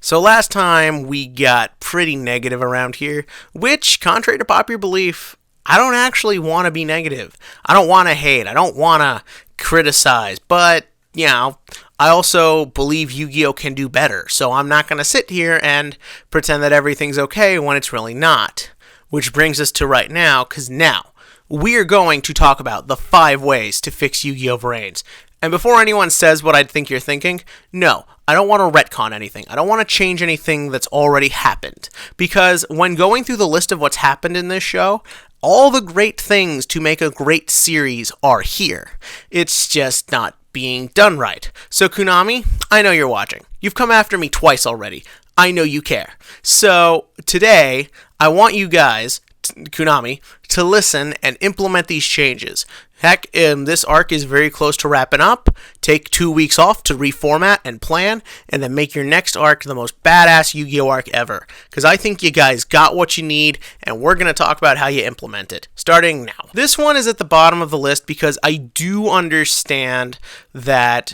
So last time we got pretty negative around here, which, contrary to popular belief, I don't actually want to be negative. I don't want to hate. I don't want to criticize. But, I also believe Yu-Gi-Oh! Can do better. So I'm not going to sit here and pretend that everything's okay when it's really not. Which brings us to right now, because now we're going to talk about the 5 ways to fix Yugioh Vrains. And before anyone says what I think you're thinking, no, I don't want to retcon anything. I don't want to change anything that's already happened. Because when going through the list of what's happened in this show, all the great things to make a great series are here. It's just not being done right. So Konami, I know you're watching. You've come after me twice already. I know you care. So today, I want you guys, Konami, to listen and implement these changes. Heck, this arc is very close to wrapping up. Take 2 weeks off to reformat and plan, and then make your next arc the most badass Yu-Gi-Oh! Arc ever. Because I think you guys got what you need, and we're going to talk about how you implement it, starting now. This one is at the bottom of the list because I do understand that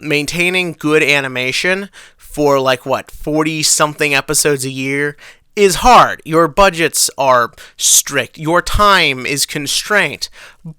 maintaining good animation for 40-something episodes a year is hard. Your budgets are strict. Your time is constrained.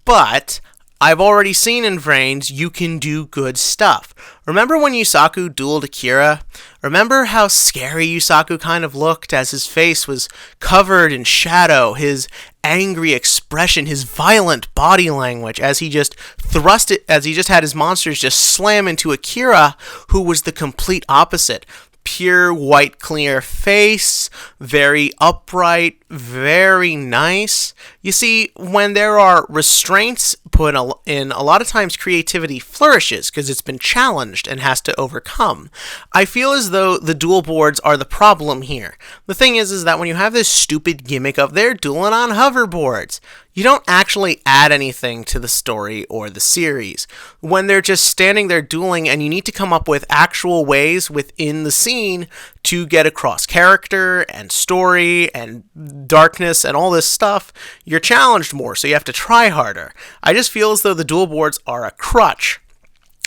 But I've already seen in Vrains you can do good stuff. Remember when Yusaku dueled Akira? Remember how scary Yusaku kind of looked as his face was covered in shadow, his angry expression, his violent body language as he just had his monsters just slam into Akira, who was the complete opposite. Pure white clear face, very upright, very nice. You see, when there are restraints put in, a lot of times creativity flourishes because it's been challenged and has to overcome. I feel as though the duel boards are the problem here. The thing is that when you have this stupid gimmick of they're dueling on hoverboards, you don't actually add anything to the story or the series. When they're just standing there dueling and you need to come up with actual ways within the scene to get across character and story and darkness and all this stuff, you're challenged more, so you have to try harder. I just feel as though the duel boards are a crutch,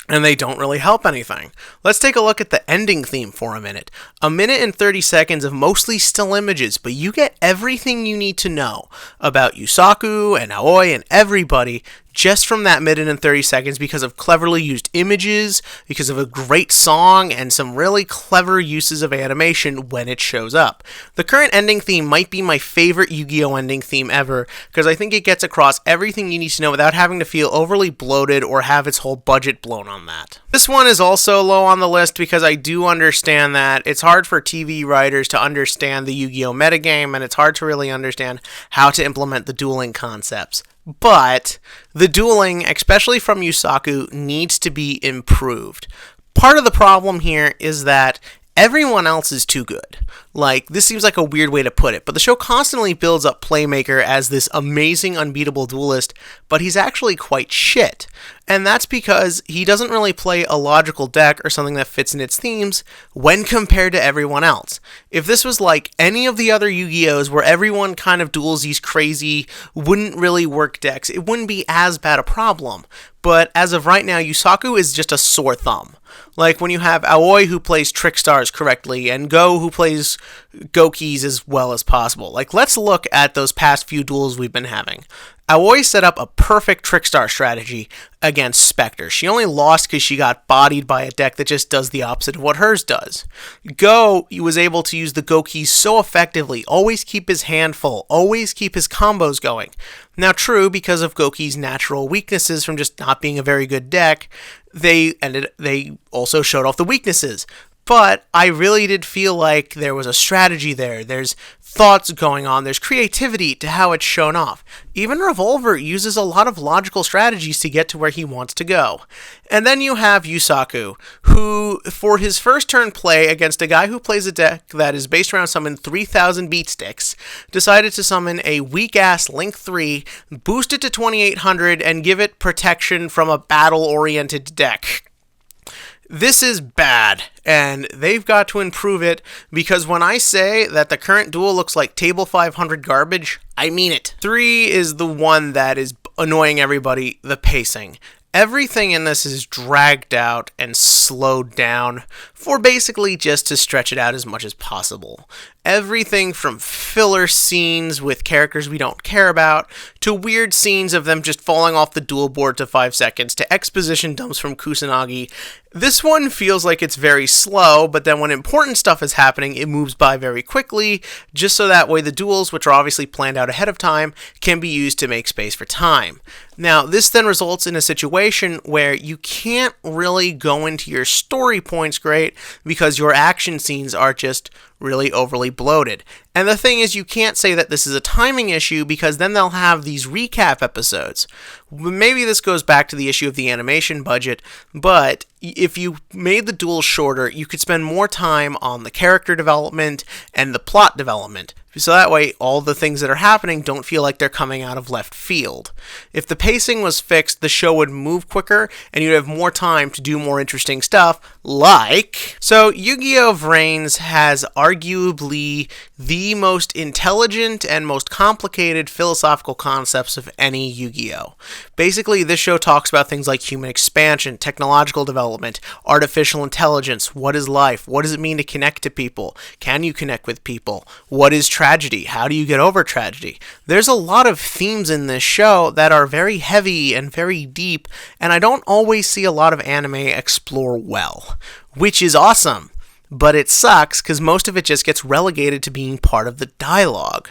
and they don't really help anything. Let's take a look at the ending theme for a minute. 1 minute and 30 seconds of mostly still images, but you get everything you need to know about Yusaku and Aoi and everybody just from that 1 minute and 30 seconds because of cleverly used images, because of a great song, and some really clever uses of animation when it shows up. The current ending theme might be my favorite Yu-Gi-Oh! Ending theme ever, because I think it gets across everything you need to know without having to feel overly bloated or have its whole budget blown on that. This one is also low on the list because I do understand that it's hard for TV writers to understand the Yu-Gi-Oh! Metagame, and it's hard to really understand how to implement the dueling concepts. But the dueling, especially from Yusaku, needs to be improved. Part of the problem here is that everyone else is too good. This seems like a weird way to put it, but the show constantly builds up Playmaker as this amazing, unbeatable duelist, but he's actually quite shit. And that's because he doesn't really play a logical deck or something that fits in its themes when compared to everyone else. If this was like any of the other Yu-Gi-Ohs where everyone kind of duels these crazy, wouldn't really work decks, it wouldn't be as bad a problem. But as of right now, Yusaku is just a sore thumb. Like when you have Aoi who plays Trick Stars correctly and Go who plays Gokis as well as possible. Let's look at those past few duels we've been having. Aoi set up a perfect Trickstar strategy against Spectre. She only lost because she got bodied by a deck that just does the opposite of what hers does. Go was able to use the Gokis so effectively, always keep his hand full, always keep his combos going. Now true, because of Goki's natural weaknesses from just not being a very good deck, they also showed off the weaknesses. But I really did feel like there was a strategy there. There's thoughts going on. There's creativity to how it's shown off. Even Revolver uses a lot of logical strategies to get to where he wants to go. And then you have Yusaku, who, for his first turn play against a guy who plays a deck that is based around summon 3,000 beat sticks, decided to summon a weak-ass Link 3, boost it to 2,800, and give it protection from a battle-oriented deck. This is bad, and they've got to improve it, because when I say that the current duel looks like table 500 garbage, I mean it. 3 is the one that is annoying everybody, the pacing. Everything in this is dragged out and slowed down for basically just to stretch it out as much as possible. Everything from filler scenes with characters we don't care about, to weird scenes of them just falling off the duel board to 5 seconds, to exposition dumps from Kusanagi. This one feels like it's very slow, but then when important stuff is happening, it moves by very quickly, just so that way the duels, which are obviously planned out ahead of time, can be used to make space for time. Now, this then results in a situation where you can't really go into your story points great because your action scenes are just really overly bloated. And the thing is, you can't say that this is a timing issue because then they'll have these recap episodes. Maybe this goes back to the issue of the animation budget, but if you made the duels shorter, you could spend more time on the character development and the plot development. So that way, all the things that are happening don't feel like they're coming out of left field. If the pacing was fixed, the show would move quicker, and you'd have more time to do more interesting stuff, like... So, Yugioh Vrains has arguably the most intelligent and most complicated philosophical concepts of any Yu-Gi-Oh! Basically, this show talks about things like human expansion, technological development, artificial intelligence, what is life, what does it mean to connect to people, can you connect with people, what is tragedy, how do you get over tragedy. There's a lot of themes in this show that are very heavy and very deep, and I don't always see a lot of anime explore well, which is awesome. But it sucks because most of it just gets relegated to being part of the dialogue.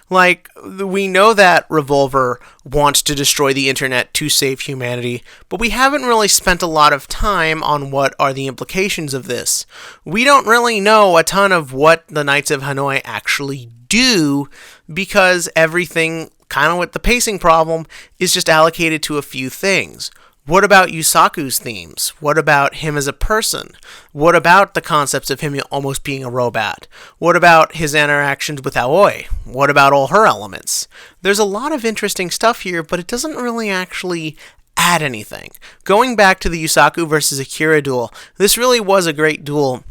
Like, we know that Revolver wants to destroy the internet to save humanity, but we haven't really spent a lot of time on what are the implications of this. We don't really know a ton of what the Knights of Hanoi actually do because everything, kind of with the pacing problem, is just allocated to a few things. What about Yusaku's themes? What about him as a person? What about the concepts of him almost being a robot? What about his interactions with Aoi? What about all her elements? There's a lot of interesting stuff here, but it doesn't really actually add anything. Going back to the Yusaku versus Akira duel, this really was a great duel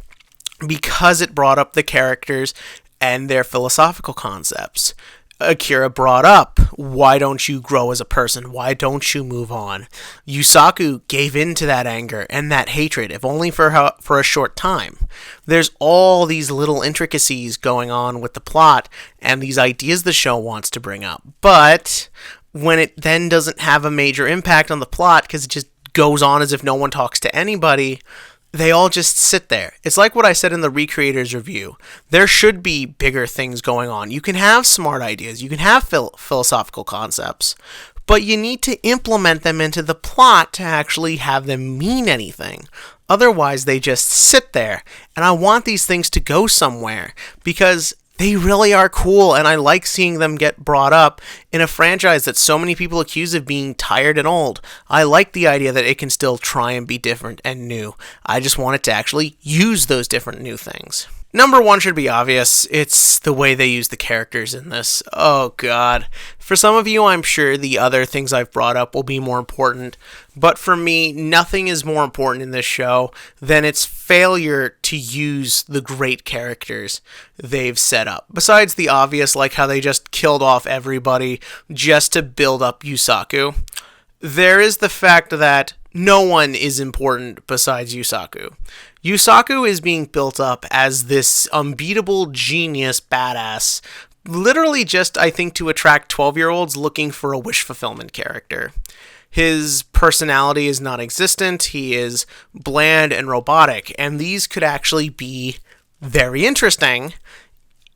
because it brought up the characters and their philosophical concepts. Akira brought up, why don't you grow as a person? Why don't you move on? Yusaku gave in to that anger and that hatred, if only for a short time. There's all these little intricacies going on with the plot and these ideas the show wants to bring up. But when it then doesn't have a major impact on the plot because it just goes on as if no one talks to anybody, they all just sit there. It's like what I said in the Recreators review. There should be bigger things going on. You can have smart ideas. You can have philosophical concepts. But you need to implement them into the plot to actually have them mean anything. Otherwise, they just sit there. And I want these things to go somewhere because they really are cool, and I like seeing them get brought up in a franchise that so many people accuse of being tired and old. I like the idea that it can still try and be different and new. I just want it to actually use those different new things. Number one should be obvious. It's the way they use the characters in this. Oh god. For some of you, I'm sure the other things I've brought up will be more important, but for me, nothing is more important in this show than its failure to use the great characters they've set up. Besides the obvious, like how they just killed off everybody just to build up Yusaku, there is the fact that no one is important besides Yusaku. Yusaku is being built up as this unbeatable genius badass, literally just, I think, to attract 12-year-olds looking for a wish fulfillment character. His personality is non-existent, he is bland and robotic, and these could actually be very interesting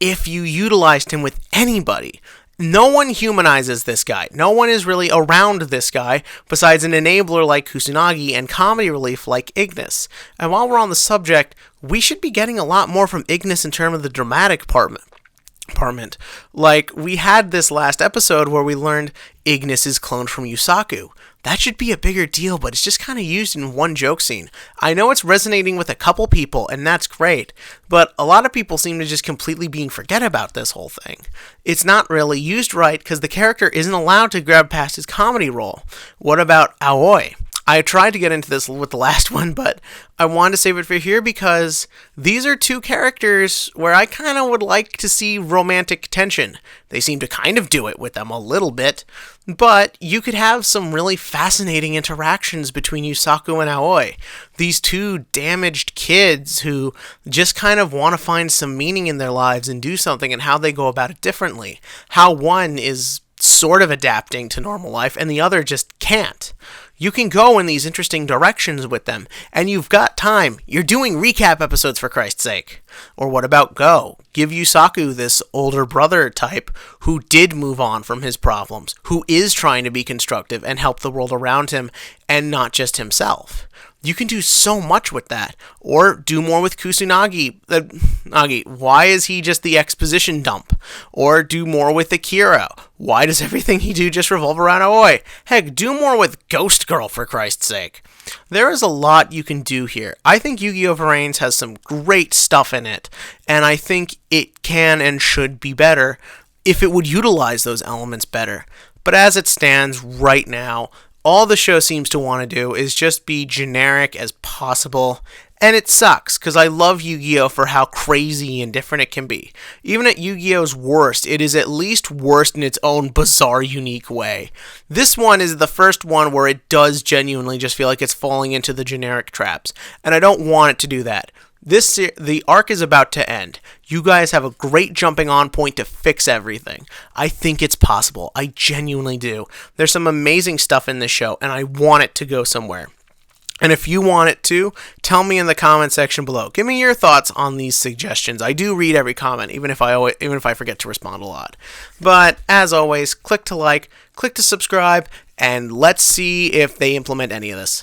if you utilized him with anybody. No one humanizes this guy. No one is really around this guy besides an enabler like Kusanagi and comedy relief like Ignis. And while we're on the subject, we should be getting a lot more from Ignis in terms of the dramatic department. Like, we had this last episode where we learned Ignis is cloned from Yusaku. That should be a bigger deal, but it's just kind of used in one joke scene. I know it's resonating with a couple people, and that's great, but a lot of people seem to just completely forget about this whole thing. It's not really used right because the character isn't allowed to grab past his comedy role. What about Aoi? I tried to get into this with the last one, but I wanted to save it for here because these are two characters where I kind of would like to see romantic tension. They seem to kind of do it with them a little bit, but you could have some really fascinating interactions between Yusaku and Aoi. These two damaged kids who just kind of want to find some meaning in their lives and do something, and how they go about it differently. How one is sort of adapting to normal life and the other just can't. You can go in these interesting directions with them, and you've got time. You're doing recap episodes, for Christ's sake. Or what about Go? Give Yusaku this older brother type who did move on from his problems, who is trying to be constructive and help the world around him and not just himself. You can do so much with that. Or do more with Kusunagi. Nagi, why is he just the exposition dump? Or do more with Akira. Why does everything he do just revolve around Aoi? Heck, do more with Ghost Girl, for Christ's sake. There is a lot you can do here. I think Yugioh Vrains has some great stuff in it, and I think it can and should be better if it would utilize those elements better. But as it stands right now, all the show seems to want to do is just be generic as possible, and it sucks, because I love Yu-Gi-Oh! For how crazy and different it can be. Even at Yu-Gi-Oh's worst, it is at least worst in its own bizarre, unique way. This one is the first one where it does genuinely just feel like it's falling into the generic traps, and I don't want it to do that. The arc is about to end. You guys have a great jumping on point to fix everything. I think it's possible. I genuinely do. There's some amazing stuff in this show, and I want it to go somewhere. And if you want it to, tell me in the comment section below. Give me your thoughts on these suggestions. I do read every comment, even if I forget to respond a lot. But as always, click to like, click to subscribe, and let's see if they implement any of this.